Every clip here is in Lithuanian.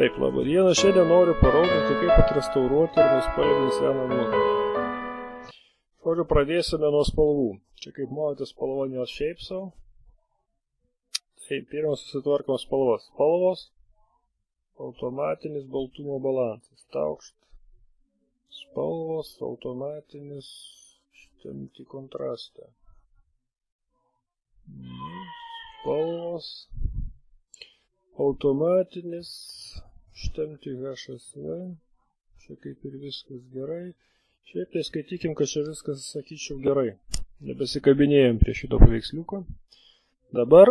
Taip, labą dieną, šiandien noriu parodyti, kaip atrestauruoti ir nuspalvinti seną nuotrauką. Žodžiu, pradėsime nuo spalvų. Čia kaip matote spalva ne šiaip savo. Tai pirmas susitvarkom spalvas. Spalvos, automatinis baltumo balansas. Taukšt. Spalvos, automatinis, ištempti kontrastą. Spalvos, automatinis, ištempti HSV. Čia kaip ir viskas gerai. Šiaip tai skaitykim, kad čia viskas, sakyčiau, gerai. Nebesikabinėjom prie šito paveiksliuko. Dabar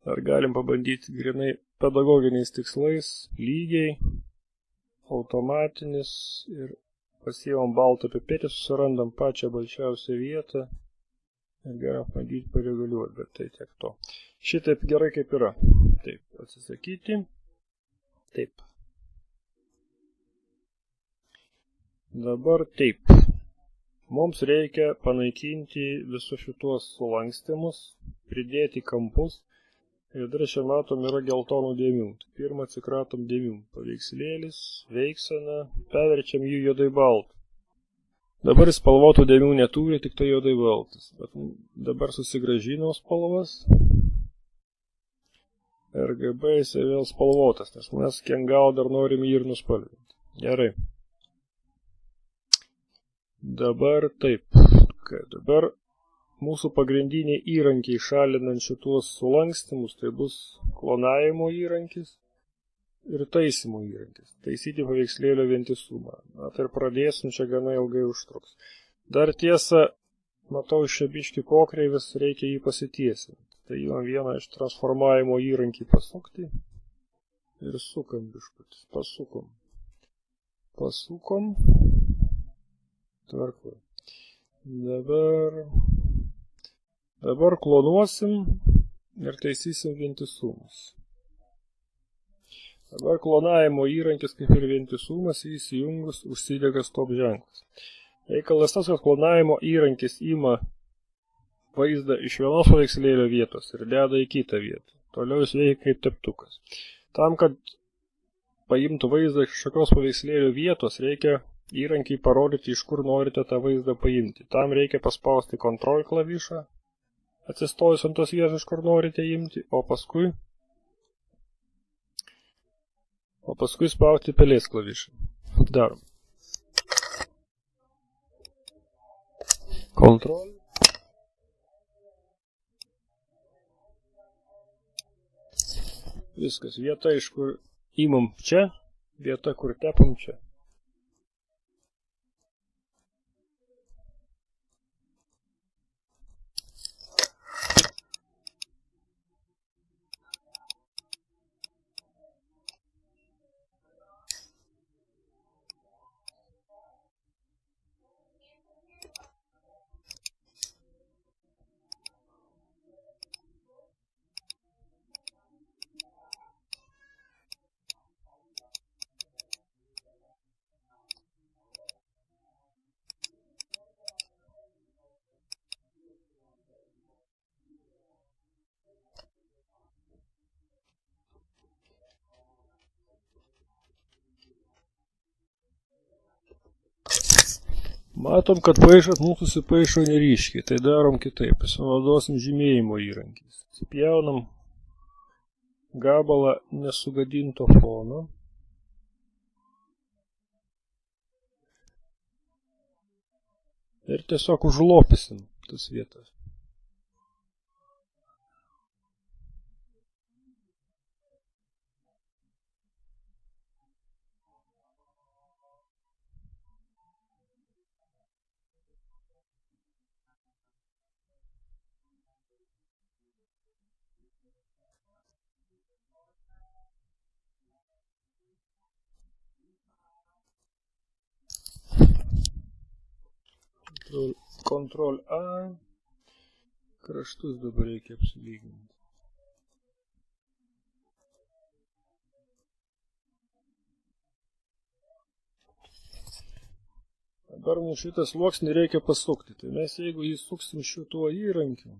dar galim pabandyti grinai pedagoginiais tikslais, lygiai, automatinis ir pasiimam baltą pipetį, susirandam pačią balčiausią vietą ir galim bandyti pareguliuoti, bet tai tiek to. Šitaip gerai kaip yra. Taip, atsisakyti. Taip. Dabar taip. Mums reikia panaikinti visus šituos sulankstimus, pridėti kampus. Ir dar čia matom yra geltonų dėmių. Pirmą atsikratom dėmių. Paveikslėlis, veiksena, perverčiam jį juodai baltą. Dabar spalvotų dėmių neturi, tik tai juodai baltas. Bet dabar susigrąžinau spalvas. RGB jisai vėl spalvotas, nes mes Kengao dar norim jį ir nuspalvinti. Gerai. Dabar taip. Dabar mūsų pagrindiniai įrankiai šalinant šituos sulankstimus, tai bus klonavimo įrankis ir taisymo įrankis. Taisyti paveikslėlio vientisumą. Na, tai ir pradėsim, čia gana ilgai užtruks. Dar tiesa, matau čia biškį pokreivis, reikia jį pasitiesinti. Tai jau vieną iš transformavimo įrankį pasukti ir sukam biškutis. Pasukom. Pasukom. Tvarku. Dabar klonuosim ir taisysim vientisumus. Dabar klonavimo įrankis kaip ir vientisumas, įsijungus užsidega stop ženklas. Reikalas tas, kad klonavimo įrankis ima vaizdą iš vienos paveikslėlio vietos ir deda į kitą vietą. Toliau jis veikia kaip teptukas. Tam, kad paimtų vaizdą iš kažkokios paveikslėlio vietos, reikia įrankiai parodyti, iš kur norite tą vaizdą paimti. Tam reikia paspausti Ctrl klavišą, atsistojus ant tos vietos, iš kur norite imti, o paskui spausti pelės klavišą. Darom. Ctrl. Viskas. Vieta, iš kur imam čia, vieta, kur tepam čia. Matom, kad paišas mūsų susipaišo neryškiai, tai darom kitaip. Pasinaudosim žymėjimo įrankiais. Atsipjaunam gabalą nesugadinto fono. Ir tiesiog užlopysim tas vietas. Ctrl A. Kraštus dabar reikia apsilyginti. Dabar mums šitą sluoksnį reikia pasukti. Tai mes jeigu jį suksim šituo įrankiu,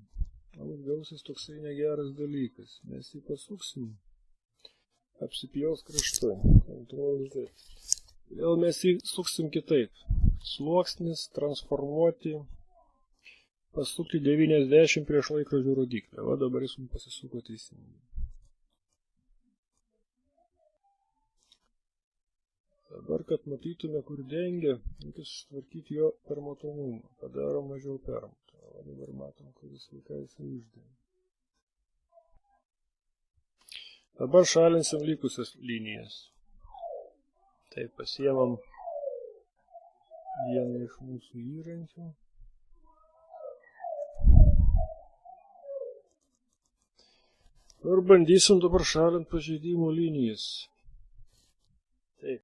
gausis toksai negeras dalykas. Mes jį pasuksim apsipjaus kraštai. Ctrl D. Vėl mes jį suksim kitaip. Sluoksnis, transformuoti, pasukti 90 prieš laikrodžio rodiklį. Va dabar jis mums pasisuko teisingai. Dabar, kad matytume, kur dengia, reikia sutvarkyti jo permatomumą. Padaro mažiau permatomą. O dabar matom, kuris vaikai jisai uždengia. Dabar šalinsim likusias linijas. Taip, pasiemam vieną iš mūsų įrankių. Ir bandysim dabar šalinti pažeidimų linijas. Taip.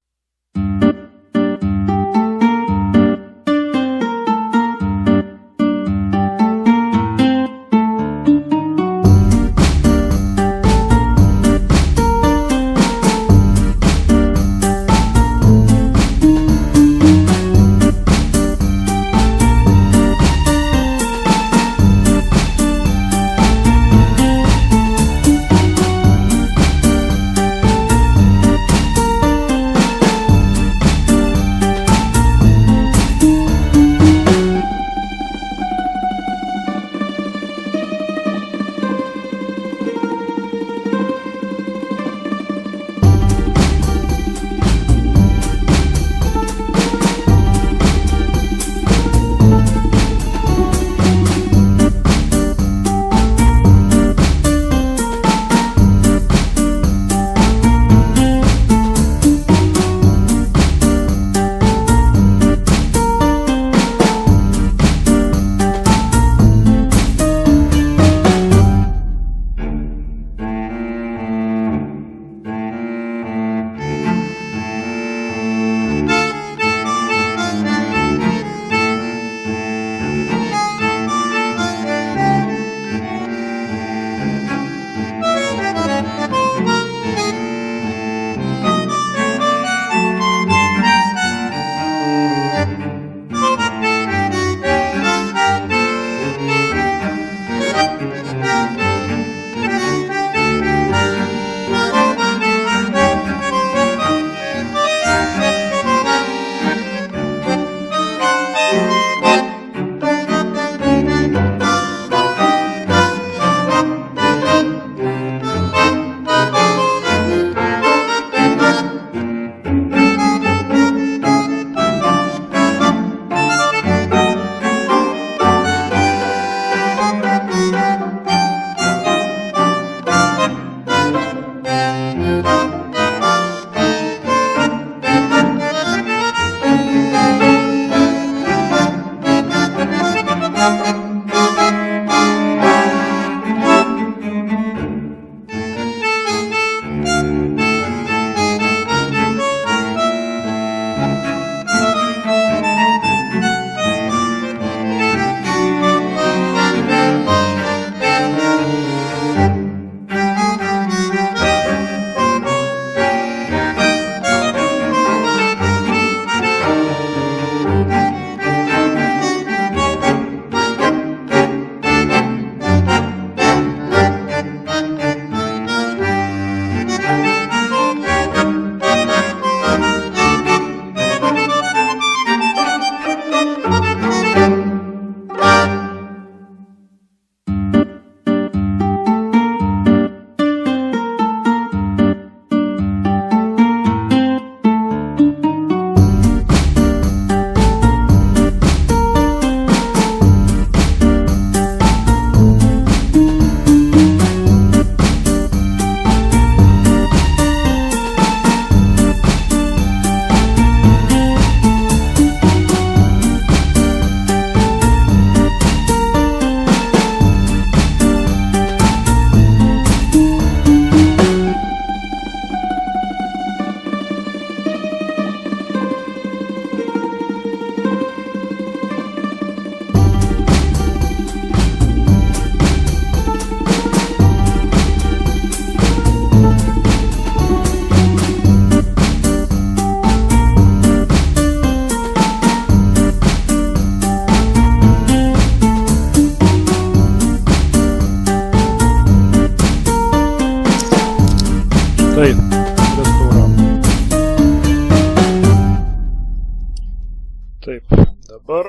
Taip, dabar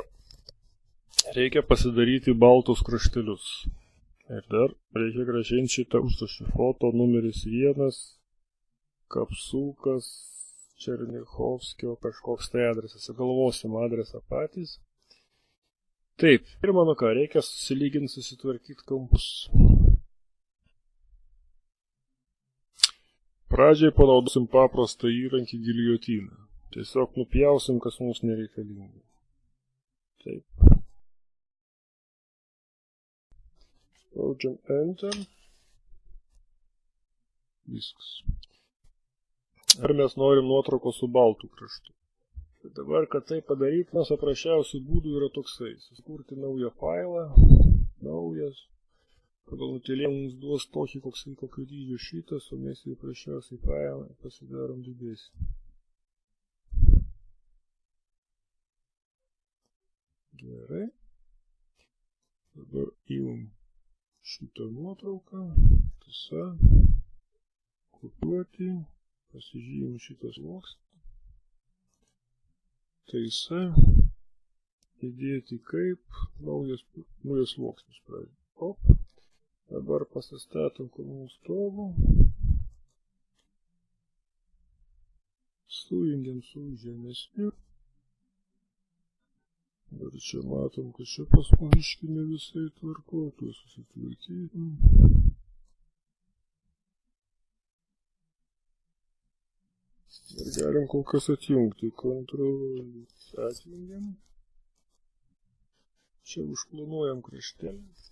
reikia pasidaryti baltus kraštelius. Ir dar reikia grąžinti šitą užrašą. Foto numeris 1, Kapsukas, Černichovskio kažkoks tai adresas. Galvosim adresą patys. Taip, ir mano ką, reikia susilyginti, susitvarkyti kampus. Pradžiai panaudosim paprastą įrankį giljotiną. Tiesiog nupjausim, kas mums nereikalinga. Taip. Spaudžiam Enter. Viskas. Ar mes norim nuotraukos su baltu kraštu? Tai dabar, kad tai padaryti, vienas paprasčiausių būdų yra toksai. Susikurti naują failą. Naujas. Pagal nutėlė mums duos tokį, kokio dydžio šitas, o mes jį prašiausiai failą pasidarom didesnį. Gerai. Dabar įjung šitą nuotrauką. Tiesa. Kopiuoti. Pasižymim šitą sluoksnį. Taisa. Įdėti kaip naujas sluoksnis pradžiai. Op. Dabar pasistatom, kur mums stovu. Sujungiam su žemesniu. Ir čia matom, kad čia pas mus ne visai tvarkotų, susitvarkytum. Ir galim kol kas atjungti. Kontrolą atjungiam. Čia užplanuojam kraštelį.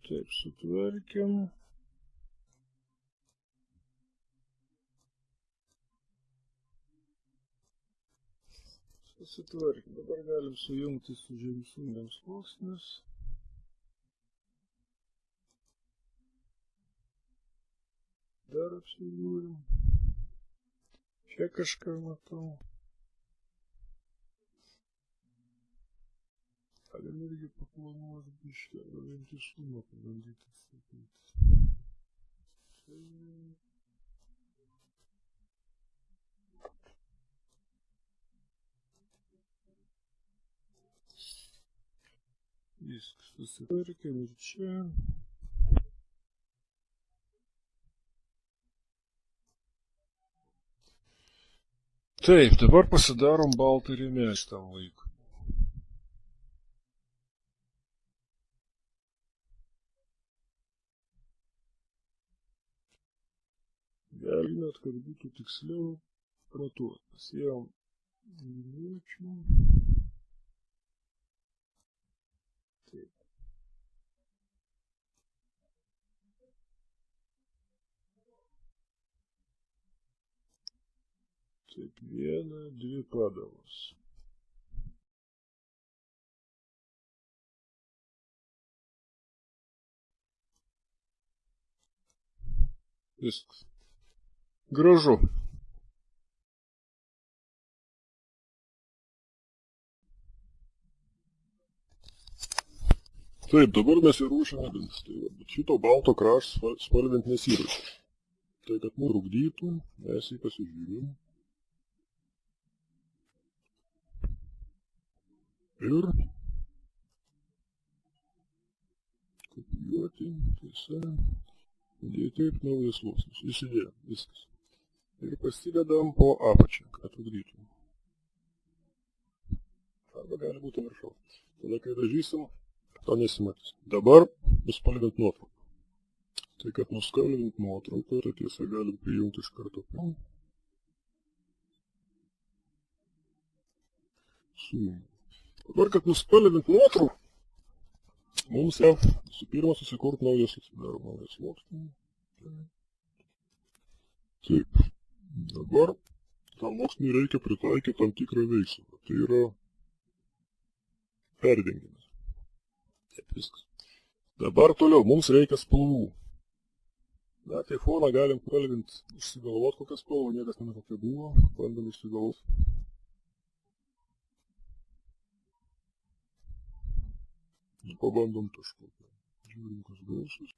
Taip, sutvarkėm. Susitvarkėm. Dabar galim sujungti su žemsūniam sluoksnis. Dar apsižiūrim. Čia kažką matau. Galim irgi paplanuoti biškį, arba vientisumą pabandyti sakyti. Viskas susitvarkėm ir čia. Taip, dabar pasidarom baltą rėmelį šitam laikui. Galim, kad būtų tiksliau matuoti. Pasėjom minučių. Taip. Taip, 1, 2 padalos. Viskas. Gražu. Taip, dabar mes ir ruošiame dantis. Bet šito balto krašto spalvint nesiruošia. Tai, kad mums trukdytų, mes jį pasižiūrim. Ir kopijuoti, tiesa. Dėti ir naujas sluoksnis. Įsidėjom, viskas. Ir pasidedam po apačią, kad trukdytum. Arba gali būti viršau. Tada, kai dažysim, to nesimatys. Dabar nuspalvint nuotrauką. Tai, kad nuspalvint nuotrauką, tai tiesa galim prijungti iš karto. Sujungiam. Dabar, kad nuspalvint nuotrauką, mums jau visų pirma susikurt naujas sluoksnį. Taip. Dabar tam sluoksniui reikia pritaikyti tam tikrą veiksmą. Tai yra perdengimas. Taip, viskas. Dabar toliau, mums reikia spalvų. Na, tai foną galim spalvinti, išsigalvot kokią spalvą, niekas nežino kokia buvo, bandom išsigalvot. Pabandom kažkokią. Žiūrim, kas gausis.